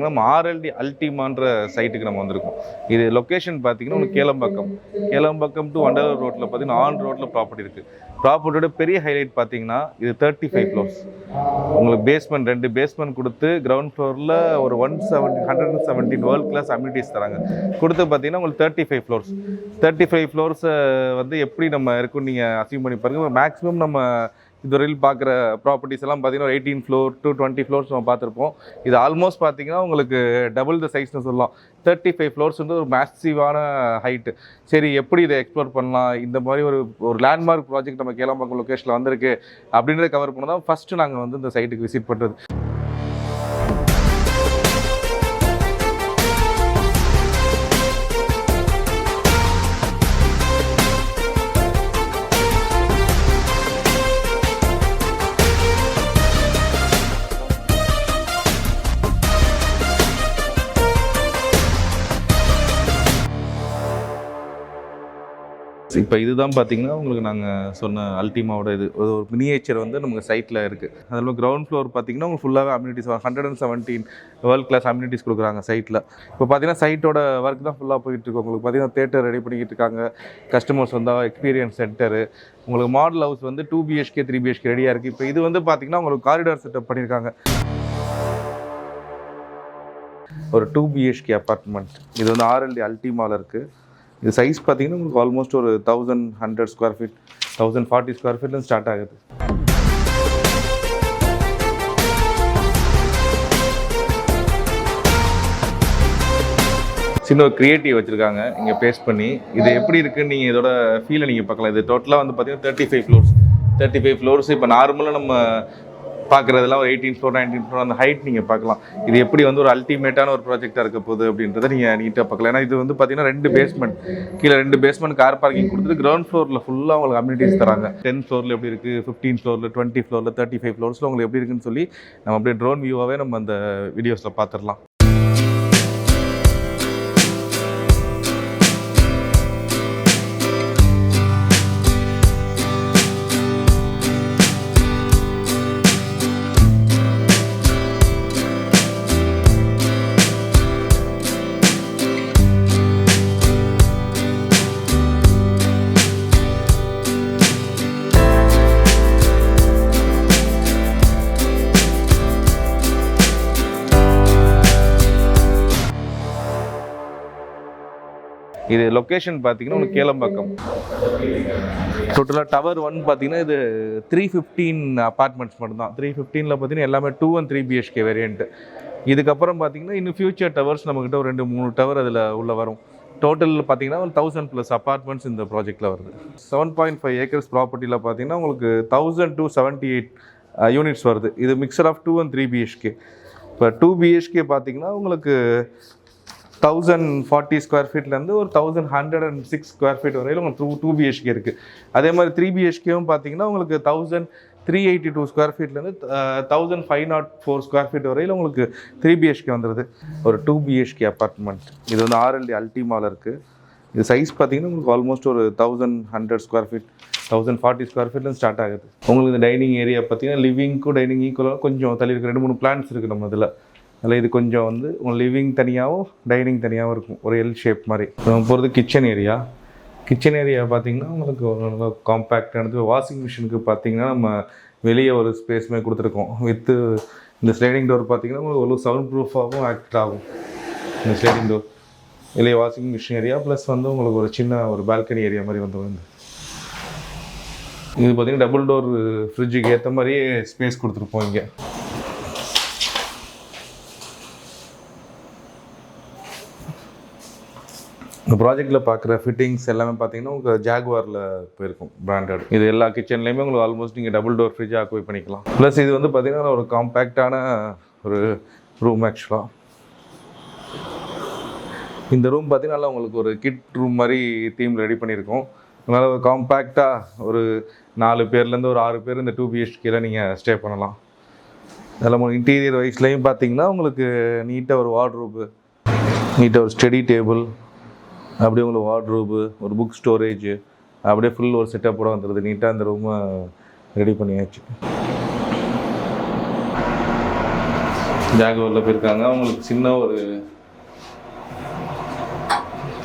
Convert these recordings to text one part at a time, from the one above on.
நம்ம ஆர்எல்டி அல்டிமான்ற சைட்டுக்கு நம்ம வந்திருக்கோம். இது லொக்கேஷன் பார்த்தீங்கன்னா உங்களுக்கு கேளம்பாக்கம் டு வண்டலூர் ரோட்டில் பார்த்தீங்கன்னா ஆன் ரோட்டில் ப்ராப்பர்ட்டி இருக்குது. ப்ராப்பர்ட்டியோட பெரிய ஹைலைட் பார்த்தீங்கன்னா இது 35 ஃப்ளோர்ஸ். உங்களுக்கு பேஸ்மெண்ட் 2 பேஸ்மெண்ட் கொடுத்து கிரவுண்ட் ஃப்ளோரில் ஒரு 117 வேர்ல்ட் கிளாஸ் அம்யூனிட்டிஸ் தராங்க. கொடுத்து பார்த்தீங்கன்னா உங்களுக்கு 35 ஃப்ளோர்ஸை வந்து எப்படி நம்ம இருக்குன்னு நீங்கள் அசீவ் பண்ணி பாருங்கள். மேக்ஸிமம் நம்ம இதுவரையில் பார்க்குற ப்ராப்பர்ட்டிஸ் எல்லாம் பார்த்தீங்கன்னா 18 ஃப்ளோர் டு 20 ஃப்ளோர்ஸ் நம்ம பார்த்துருப்போம். இது ஆல்மோஸ்ட் பார்த்தீங்கன்னா உங்களுக்கு டபுள் த சைஸ்னு சொல்லலாம். 35 ஃப்ளோர்ஸ் வந்து ஒரு மேசிவான ஹைட்டு. சரி, எப்படி இதை எக்ஸ்ப்ளோர் பண்ணலாம், இந்த மாதிரி ஒரு லேண்ட்மார்க் ப்ராஜெக்ட் நம்ம கேளம்பாக்கம் லொக்கேஷனில் வந்திருக்கு அப்படின்றத கவர் பண்ண தான் ஃபஸ்ட்டு நாங்கள் வந்து இந்த சைட்டுக்கு விசிட் பண்ணுறது. இப்போ இதுதான் பார்த்தீங்கன்னா உங்களுக்கு நாங்கள் சொன்ன அல்டிமாவோட இது ஒரு மினியேச்சர் வந்து நமக்கு சைட்டில் இருக்குது. அதில் கிரவுண்ட் ஃப்ளோர் பார்த்தீங்கன்னா உங்களுக்கு ஃபுல்லாகவே அம்யூனிட்டிஸ் 117 வேர்ல்ட் கிளாஸ் அம்யூனிட்டிஸ் கொடுக்குறாங்க சைட்டில். இப்போ பார்த்தீங்கன்னா சைட்டோட ஒர்க் தான் ஃபுல்லாக போயிட்டுருக்கு. உங்களுக்கு பார்த்தீங்கன்னா தேட்டர் ரெடி பண்ணிக்கிட்டு இருக்காங்க. கஸ்டமர்ஸ் வந்தால் எக்ஸ்பீரியன்ஸ் சென்டரு, உங்களுக்கு மாடல் ஹவுஸ் வந்து 2 BHK 3 BHK ரெடியாக இருக்குது. இப்போ இது வந்து பார்த்தீங்கன்னா உங்களுக்கு காரிடார் செட்டப் பண்ணியிருக்காங்க. ஒரு 2 BHK அப்பார்ட்மெண்ட். இது வந்து ஆர்எல்டி அல்டிமாவில் இருக்குது. இது சைஸ் பார்த்தீங்கன்னா உங்களுக்கு ஆல்மோஸ்ட் ஒரு 1100 ஸ்கொயர் ஃபீட் 1040 ஸ்கொயர் ஃபீட்லேருந்து ஸ்டார்ட் ஆகுது. சின்ன ஒரு கிரியேட்டிவ் வச்சுருக்காங்க இங்கே பேஸ்ட் பண்ணி. இது எப்படி இருக்குன்னு நீங்கள் இதோட ஃபீலை நீங்கள் பார்க்கலாம். இது டோட்டலாக வந்து பார்த்தீங்கன்னா 35 ஃப்ளோர்ஸ். இப்போ நார்மலாக நம்ம பார்க்குறதெல்லாம் ஒரு 18 ஃப்ளோர் 19 ஃப்ளோர் அந்த ஹைட் நீங்கள் பார்க்கலாம். இது எப்படி வந்து ஒரு அல்டிமேட்டான ஒரு ப்ராஜெக்டாக இருக்க போகுது அப்படின்றத நீங்கள் நீட்டாக பார்க்கலாம். ஏன்னா இது வந்து பார்த்தீங்கன்னா 2 பேஸ்மெண்ட், கீழே 2 பேஸ்மெண்ட் கார் பார்க்கிங் கொடுத்துட்டு கிரவுண்ட் ஃப்ளோரில் ஃபுல்லாக உங்களுக்கு அம்யூனிட்டிஸ் தராங்க. 10 ஃப்ளோரில் எப்படி இருக்குது, 15 ஃப்ளோரில், 20 ஃப்ளோரில், 35 ஃப்ளோர்ஸில் உங்களுக்கு எப்படி இருக்குன்னு சொல்லி நம்ம அப்படியே ட்ரோன் வியூவாகவே நம்ம அந்த வீடியோஸில் பார்த்துடலாம். இது லொக்கேஷன் பார்த்தீங்கன்னா உங்களுக்கு கேளம்பாக்கம். டோட்டலாக டவர் 1 பார்த்தீங்கன்னா இது 315 அப்பார்ட்மெண்ட்ஸ் மட்டும்தான். 315ல் பார்த்தீங்கன்னா எல்லாமே 2 and 3 BHK வேரியண்ட்டு. இதுக்கப்புறம் பார்த்தீங்கன்னா இன்னும் ஃபியூச்சர் டவர்ஸ் நம்மக்கிட்ட ஒரு 2-3 டவர் அதில் உள்ள வரும். டோட்டல் பார்த்தீங்கன்னா ஒரு 1000+ அப்பார்ட்மெண்ட்ஸ் இந்த ப்ராஜெக்டில் வருது. 7.5 ஏக்கர்ஸ் ப்ராப்பர்ட்டியில் பார்த்தீங்கன்னா உங்களுக்கு 1000 to 78 யூனிட்ஸ் வருது. இது மிக்சர் ஆஃப் 2 and 3 BHK. இப்போ 2 BHK பார்த்தீங்கன்னா உங்களுக்கு 1040 ஸ்கொயர் ஃபீட்லேருந்து ஒரு 1106 ஸ்கொயர் ஃபீட் வரையில் உங்களுக்கு 2 BHK இருக்குது. அதே மாதிரி 3 BHKவும் பார்த்தீங்கன்னா உங்களுக்கு 1382 ஸ்கொயர் ஃபீட்லேருந்து 1504 ஸ்கொயர் ஃபீட் வரையில் உங்களுக்கு 3 BHK வந்துடுது. ஒரு 2 BHK அப்பார்ட்மெண்ட். இது வந்து ஆர்எல்டி அல்டிமாவில் இருக்குது. இது சைஸ் பார்த்தீங்கன்னா உங்களுக்கு ஆல்மோஸ்ட் ஒரு 1100 ஸ்கொயர் ஃபீட் 1040 ஸ்கொயர் ஃபீட்லேருந்து ஸ்டார்ட் ஆகுது. உங்களுக்கு இந்த டைனிங் ஏரியா பார்த்தீங்கன்னா லிவிங்க்கும் டைனிங் ஈக்குவலாக கொஞ்சம் தள்ளி இருக்குது. 2-3 பிளான்ஸ் இருக்குது நம்ம இதில். அதில் இது கொஞ்சம் வந்து உங்கள் லிவிங் தனியாகவும் டைனிங் தனியாகவும் இருக்கும். ஒரு எல் ஷேப் மாதிரி. நம்ம போகிறது கிச்சன் ஏரியா பார்த்தீங்கன்னா உங்களுக்கு ஒரு காம்பேக்டானது. வாஷிங் மிஷினுக்கு பார்த்தீங்கன்னா நம்ம வெளியே ஒரு ஸ்பேஸ்மே கொடுத்துருக்கோம். வித்து இந்த ஸ்லைடிங் டோர் பார்த்தீங்கன்னா உங்களுக்கு ஒரு சவுண்ட் ப்ரூஃபாகவும் ஆக்ட் ஆகும். இந்த ஸ்லைடிங் டோர் வெளியே வாஷிங் மிஷின் ஏரியா ப்ளஸ் வந்து உங்களுக்கு ஒரு சின்ன ஒரு பால்கனி ஏரியா மாதிரி வந்து இது பார்த்தீங்கன்னா டபுள் டோர் ஃப்ரிட்ஜுக்கு ஏற்ற மாதிரியே ஸ்பேஸ் கொடுத்துருப்போம் இங்கே. இந்த ப்ராஜெக்டில் பார்க்குற ஃபிட்டிங்ஸ் எல்லாமே பார்த்தீங்கன்னா உங்களுக்கு ஜாகுவாரில் போயிருக்கும் பிராண்டட். இது எல்லா கிச்சன்லேயுமே உங்களுக்கு ஆல்மோஸ்ட் நீங்கள் டபுள் டோர் ஃப்ரிட்ஜாக ஆக்குபை பண்ணிக்கலாம். ப்ளஸ் இது வந்து பார்த்தீங்கன்னா ஒரு காம்பேக்டான ஒரு ரூம். ஆக்சுவலாக இந்த ரூம் பார்த்தீங்கன்னா உங்களுக்கு ஒரு கிட் ரூம் மாதிரி தீம் ரெடி பண்ணியிருக்கோம். அதனால் ஒரு காம்பேக்டாக ஒரு 4 பேர்லேருந்து ஒரு 6 பேர் இந்த 2 BHKல நீங்கள் ஸ்டே பண்ணலாம். அதில் உங்களுக்கு இன்டீரியர் வைஸ்லேயும் பார்த்தீங்கன்னா உங்களுக்கு நீட்டாக ஒரு வார்ட்ரோபு, நீட்டாக ஒரு ஸ்டடி டேபிள், அப்படியே உங்களுக்கு வார்ட்ரோபு, ஒரு புக் ஸ்டோரேஜ், அப்படியே ஃபுல் ஒரு செட்டப்போட வந்துடுது. நீட்டாக அந்த ரூமை ரெடி பண்ணியாச்சு. ஜாகுவாரில் போயிருக்காங்க. அவங்களுக்கு சின்ன ஒரு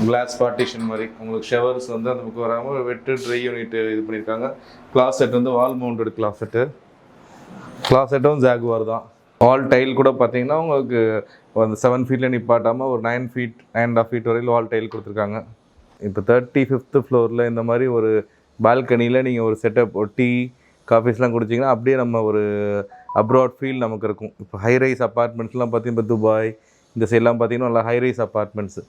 கிளாஸ் பார்ட்டிஷன் மாதிரி உங்களுக்கு ஷவர்ஸ் வந்து அந்த பக்கம் வராமல் வெட்டு ட்ரை யூனிட் இது பண்ணியிருக்காங்க. கிளாசெட் வந்து வால் மவுண்டட் கிளாசெட்டும் ஜாகுவார் தான். வால் டைல் கூட பார்த்தீங்கன்னா உங்களுக்கு அந்த 7 ஃபீட்டில் நிப்பாட்டாமல் ஒரு 9 ஃபீட் 9.5 ஃபீட் வரையில் வால் டைல் கொடுத்துருக்காங்க. இப்போ 35th ஃப்ளோரில் இந்த மாதிரி ஒரு பால்கனியில் நீங்கள் ஒரு செட்டப் ஒரு டீ காஃபீஸ்லாம் குடிச்சிங்கன்னா அப்படியே நம்ம ஒரு அப்ராட் ஃபீல் நமக்கு இருக்கும். இப்போ ஹைரைஸ் அப்பார்ட்மெண்ட்ஸ்லாம் பார்த்தீங்கன்னா இப்போ துபாய் இந்த சைட்லாம் பார்த்தீங்கன்னா நல்லா ஹைரைஸ் அப்பார்ட்மெண்ட்ஸு.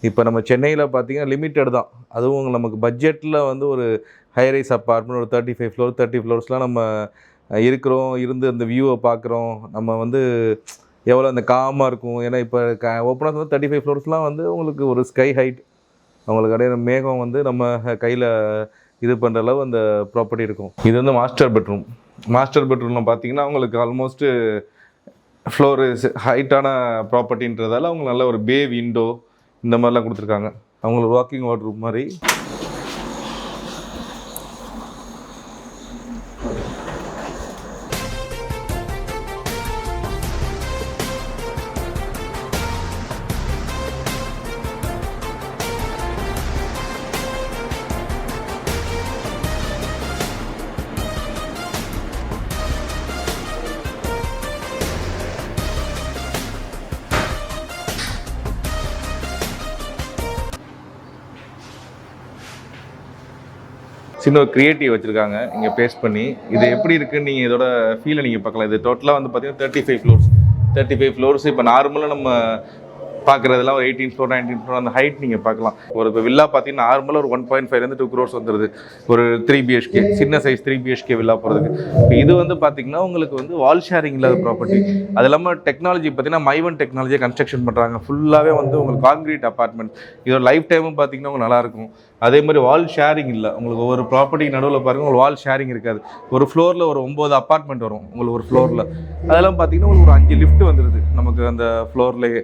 இப்போ நம்ம சென்னையில் பார்த்தீங்கன்னா லிமிட்டட் தான். அதுவும் நமக்கு பட்ஜெட்டில் வந்து ஒரு ஹைரைஸ் அப்பார்ட்மெண்ட் ஒரு 30 ஃப்ளோர்ஸ்லாம் நம்ம இருந்து அந்த வியூவை பார்க்குறோம். நம்ம வந்து எவ்வளோ அந்த காமாக இருக்கும். ஏன்னா இப்போ ஓப்பனாக வந்து 35 ஃப்ளோர்ஸ்லாம் வந்து உங்களுக்கு ஒரு ஸ்கை ஹைட் அவங்களுக்கு அப்படியே மேகம் வந்து நம்ம கையில் இது பண்ணுற அளவு அந்த ப்ராப்பர்ட்டி இருக்கும். இது வந்து மாஸ்டர் பெட்ரூமில் பார்த்தீங்கன்னா அவங்களுக்கு ஆல்மோஸ்ட்டு ஃப்ளோரு ஹைட்டான ப்ராப்பர்ட்டின்றதால அவங்க நல்ல ஒரு பே விண்டோ இந்த மாதிரிலாம் கொடுத்துருக்காங்க. அவங்களுக்கு வாக்கிங் வார்ட்ரூம் மாதிரி. சின்ன ஒரு க்ரியேட்டிவ் வச்சுருக்காங்க இங்கே பேஸ்ட் பண்ணி. இது எப்படி இருக்குன்னு நீங்கள் இதோட ஃபீலை நீங்கள் பார்க்கலாம். இது டோட்டலாக வந்து பார்த்தீங்கன்னா 35 ஃப்ளோர்ஸ். இப்போ நார்மலாக நம்ம பார்க்குறதுலாம் ஒரு 18 ஃப்ளோர் 19 ஃப்ளோர் அந்த ஹைட் நீங்கள் பார்க்கலாம். ஒரு இப்போ வில்லா பார்த்தீங்கன்னா நார்மலாக ஒரு 1.5 2 crores வந்துடுது ஒரு 3 BHK சின்ன சைஸ் 3 BHK வில்லா போகிறதுக்கு. இப்போ இது வந்து பார்த்தீங்கன்னா உங்களுக்கு வந்து வால் ஷேரிங் இல்லாத ப்ராப்பர்ட்டி. அது இல்லாமல் டெக்னாலஜி பார்த்தீங்கன்னா மைவன் டெக்னாலஜியை கன்ஸ்ட்ரக்ஷன் பண்ணுறாங்க. ஃபுல்லாகவே வந்து உங்களுக்கு கான்கிரீட் அப்பார்ட்மெண்ட். இதோட லைஃப் டைமும் பார்த்தீங்கன்னா உங்களுக்கு நல்லாயிருக்கும். அதே மாதிரி வால் ஷேரிங் இல்லை. உங்களுக்கு ஒவ்வொரு ப்ராப்பர்ட்டிக்கு நடுவில் பாருங்கள் உங்களுக்கு வால் ஷேரிங் இருக்காது. ஒரு ஃப்ளோரில் ஒரு 9 அப்பார்ட்மெண்ட் வரும் உங்களுக்கு ஒரு ஃப்ளோரில். அதெல்லாம் பார்த்தீங்கன்னா உங்களுக்கு ஒரு 5 லிஃப்ட் வந்துடுது நமக்கு அந்த ஃப்ளோர்லேயே.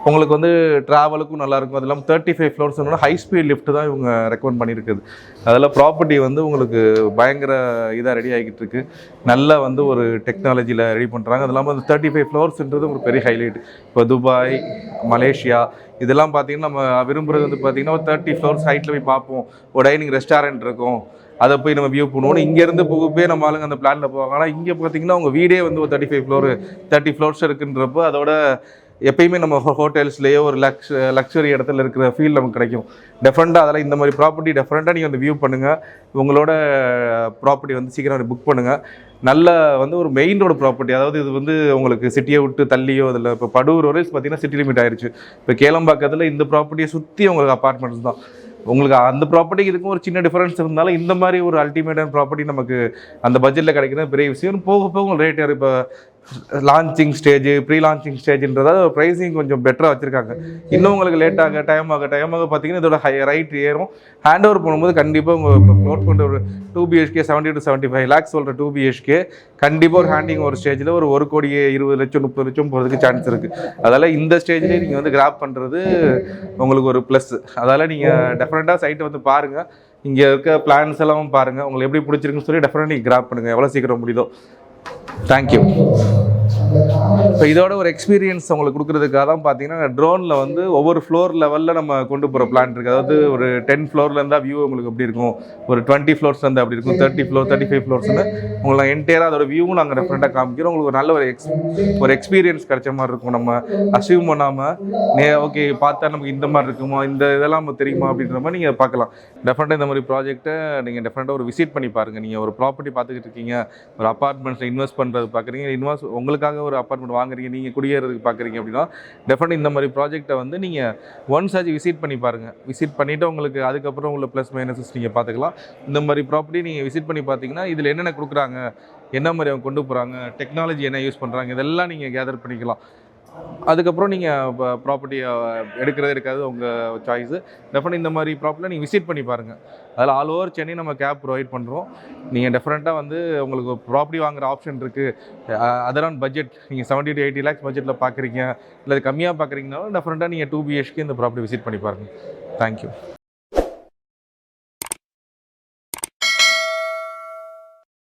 உங்களுக்கு வந்து ட்ராவலுக்கும் நல்லாயிருக்கும். அது இல்லாமல் 35 ஃப்ளோர்ஸ்னோட ஹை ஸ்பீட் லிஃப்ட் தான் இவங்க ரெக்கமெண்ட் பண்ணியிருக்குது. அதில் ப்ராப்பர்ட்டி வந்து உங்களுக்கு பயங்கர இதாக ரெடி ஆகிக்கிட்டு இருக்குது. நல்லா வந்து ஒரு டெக்னாலஜியில் ரெடி பண்ணுறாங்க. அது இல்லாமல் அந்த 35 ஃப்ளோர்ஸ்ன்றது ஒரு பெரிய ஹைலைட். இப்போ துபாய் மலேசியா இதெல்லாம் பார்த்தீங்கன்னா நம்ம விரும்புகிறது வந்து பார்த்திங்கன்னா ஒரு 30 ஃப்ளோர்ஸ் ஹைட்டில் போய் பார்ப்போம். ஒரு டைனிங் ரெஸ்டாரண்ட் இருக்கும், அதை போய் நம்ம வியூ பண்ணுவோம். இங்கேருந்து போய் நம்ம ஆளுங்க அந்த பிளானில் போவாங்க. ஆனால் இங்கே பார்த்தீங்கன்னா உங்கள் வீடே வந்து ஒரு 30 ஃப்ளோர்ஸ் இருக்குன்றப்போ அதோட எப்பயுமே நம்ம ஹோட்டல்ஸ்லேயோ ஒரு லக்ஸரி இடத்துல இருக்கிற ஃபீல் நமக்கு கிடைக்கும். டெஃபரெண்ட்டாக அதெல்லாம் இந்த மாதிரி ப்ராப்பர்ட்டி டெஃபரெண்ட்டாக நீங்கள் வந்து வியூ பண்ணுங்கள். உங்களோட ப்ராப்பர்ட்டி வந்து சீக்கிரம் புக் பண்ணுங்கள். நல்ல வந்து ஒரு மெயின் ரோடு ப்ராப்பர்ட்டி. அதாவது இது வந்து உங்களுக்கு சிட்டியை விட்டு தள்ளியோ அதில் இப்போ படூர் வரை பார்த்தீங்கன்னா சிட்டி லிமிட் ஆயிடுச்சு. இப்போ கேளம்பாக்கத்தில் இந்த ப்ராப்பர்ட்டியை சுற்றி உங்களுக்கு அப்பார்ட்மெண்ட்ஸ் தான். உங்களுக்கு அந்த ப்ராப்பர்ட்டிக்கு இதுக்கும் ஒரு சின்ன டிஃபரன்ஸ் இருந்தாலும் இந்த மாதிரி ஒரு அல்டிமேட்டான ப்ராப்பர்ட்டி நமக்கு அந்த பட்ஜெட்டில் கிடைக்கிறது பெரிய விஷயம். போக போக ரேட் யார் இப்போ லான்ச்சிங் ஸ்டேஜ் ப்ரீ லான்ச்சிங் ஸ்டேஜ்ன்றதால ப்ரைஸிங் கொஞ்சம் பெட்டராக வச்சுருக்காங்க. இன்னும் உங்களுக்கு லேட்டாக டைம் ஆக பார்த்தீங்கன்னா இதோட ரைட் ஏறும். ஹேண்ட் ஓவர் பண்ணும்போது கண்டிப்பாக உங்கள் நோட் பண்ணுற ஒரு 2 BHK 70 to 75 lakhs சொல்கிற 2 BHK கண்டிப்பாக ஒரு ஹேண்டிங் ஒரு ஸ்டேஜில் ஒரு 1,20 லட்சம் 30 லட்சம் போகிறதுக்கு சான்ஸ் இருக்குது. அதால் இந்த ஸ்டேஜ்லேயே நீங்கள் வந்து கிராப் பண்ணுறது உங்களுக்கு ஒரு ப்ளஸ். அதால் நீங்கள் டெஃபினட்டாக சைட்டை வந்து பாருங்கள். இங்கே இருக்க பிளான்ஸ் எல்லாம் பாருங்கள். உங்களுக்கு எப்படி பிடிச்சிருக்குன்னு சொல்லி டெஃபினட்டாக நீங்கள் கிராப் பண்ணுங்கள் எவ்வளோ சீக்கிரம் முடியுதோ. தேங்க்யூ. இப்போ இதோட ஒரு எக்ஸ்பீரியன்ஸ் உங்களுக்கு கொடுக்குறதுக்காக தான் பார்த்தீங்கன்னா ட்ரோனில் வந்து ஒவ்வொரு ஃப்ளோர் லெவலில் நம்ம கொண்டு போகிற பிளான் இருக்குது. அதாவது ஒரு 10 ஃப்ளோரில் இருந்தால் வியூ உங்களுக்கு எப்படி இருக்கும், ஒரு 20 ஃப்ளோர்ஸ் இருந்தால் அப்படி இருக்கும், 30 ஃப்ளோர் 35 ஃப்ளோர்ஸ்னு உங்களுக்கு என்டையராக அதோட வியூவும் நாங்கள் டிஃப்ரெண்ட்டாக காமிக்கிறோம். உங்களுக்கு ஒரு நல்ல ஒரு எக்ஸ்பீரியன்ஸ் கிடைச்ச மாதிரி இருக்கும். நம்ம அசீவ் பண்ணாமல் ஓகே பார்த்தா நமக்கு இந்த மாதிரி இருக்குமா, இந்த இதெல்லாம் நமக்கு தெரியுமா அப்படின்ற மாதிரி நீங்கள் பார்க்கலாம். டெஃபினட்டாக இந்த மாதிரி ப்ராஜெக்ட்டை நீங்கள் டெஃபினட்டாக ஒரு விசிட் பண்ணி பாருங்கள். நீங்கள் ஒரு ப்ராப்பர்ட்டி பார்த்துக்கிட்டு இருக்கீங்க, ஒரு அப்பார்ட்மெண்ட்ஸில் இன்வெஸ்ட் பண்ணுறது பார்க்குறீங்க, உங்களுக்காக ஒரு அப்பார்ட்மெண்ட் வாங்குறீங்க, நீங்கள் குடியேறதுக்கு பார்க்குறீங்க அப்படின்னா டெஃபினட்டாக இந்த மாதிரி ப்ராஜெக்ட்டை வந்து நீங்கள் ஒன்ஸ் ஆச்சு விசிட் பண்ணி பாருங்கள். விசிட் பண்ணிவிட்டு உங்களுக்கு அதுக்கப்புறம் உள்ள ப்ளஸ் மைனஸஸ் நீங்கள் பார்த்துக்கலாம். இந்த மாதிரி ப்ராப்பர்ட்டி நீங்கள் விசிட் பண்ணி பார்த்தீங்கன்னா இதில் என்னென்ன கொடுக்குறாங்க, என்ன மாதிரி அவங்க கொண்டு போகிறாங்க, டெக்னாலஜி என்ன யூஸ் பண்ணுறாங்க, இதெல்லாம் நீங்கள் கேதர் பண்ணிக்கலாம். அதுக்கப்புறம் நீங்கள் ப்ராப்பர்ட்டியை எடுக்கிறது இருக்காது உங்கள் சாய்ஸு. டெஃபினட்டாக இந்த மாதிரி ப்ராப்பர்ட்டியில் நீங்கள் விசிட் பண்ணி பாருங்கள். அதில் ஆல் ஓவர் சென்னை நம்ம கேப் ப்ரொவைட் பண்ணுறோம். நீங்கள் டெஃபினட்டாக வந்து உங்களுக்கு ப்ராப்பர்ட்டி வாங்குகிற ஆப்ஷன் இருக்குது. அதரான் பட்ஜெட் நீங்கள் 70 to 80 lakhs பட்ஜெட்டில் பார்க்குறீங்க, இல்லை கம்மியாக பார்க்குறீங்கனாலும் டெஃபினட்டாக நீங்கள் 2 BHK இந்த ப்ராப்பர்ட்டி விசிட் பண்ணி பாருங்கள். தேங்க்யூ.